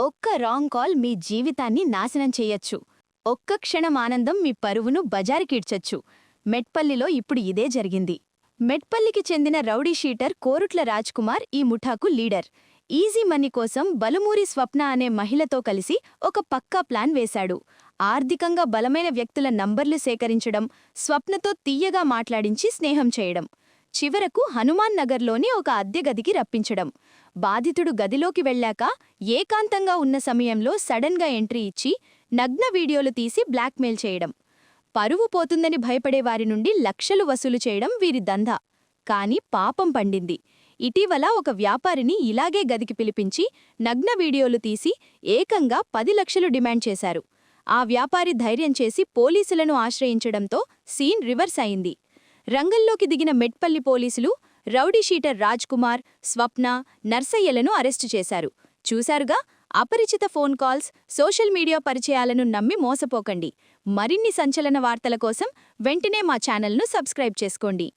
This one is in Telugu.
ఒక్క రాంగ్ కాల్ మీ జీవితాన్ని నాశనం చెయ్యొచ్చు. ఒక్క క్షణం ఆనందం మీ పరువును బజారుకీడ్చొచ్చు. మెట్పల్లిలో ఇప్పుడు ఇదే జరిగింది. మెట్పల్లికి చెందిన రౌడీ షీటర్ కోరుట్ల రాజ్కుమార్ ఈ ముఠాకు లీడర్. ఈజీ మనీ కోసం బలుమూరి స్వప్న అనే మహిళతో కలిసి ఒక పక్కా ప్లాన్ వేశాడు. ఆర్థికంగా బలమైన వ్యక్తుల నంబర్లు సేకరించడం, స్వప్నతో తీయగా మాట్లాడించి స్నేహం చేయడం. చివరకు హనుమాన్ నగర్లోని ఒక అద్దె గదికి రప్పించడం. బాధితుడు గదిలోకి వెళ్ళాక ఏకాంతంగా ఉన్న సమయంలో సడన్గా ఎంట్రీ ఇచ్చి నగ్న వీడియోలు తీసి బ్లాక్మెయిల్ చేయడం. పరువు పోతుందని భయపడేవారి నుండి లక్షలు వసూలు చేయడం వీరి దందా. కాని పాపం పండింది. ఇటీవల ఒక వ్యాపారిని ఇలాగే గదికి పిలిపించి నగ్న వీడియోలు తీసి ఏకంగా 10 లక్షలు డిమాండ్ చేశారు. ఆ వ్యాపారి ధైర్యం చేసి పోలీసులను ఆశ్రయించడంతో సీన్ రివర్స్ అయింది. రంగంలోకి దిగిన మెట్పల్లి పోలీసులు రౌడీ షీటర్ రాజ్కుమార్, స్వప్న, నర్సయ్యలను అరెస్టు చేశారు. చూశారుగా, అపరిచిత ఫోన్ కాల్స్, సోషల్ మీడియా పరిచయాలను నమ్మి మోసపోకండి. మరిన్ని సంచలన వార్తల కోసం వెంటనే మా ఛానల్ను సబ్స్క్రైబ్ చేసుకోండి.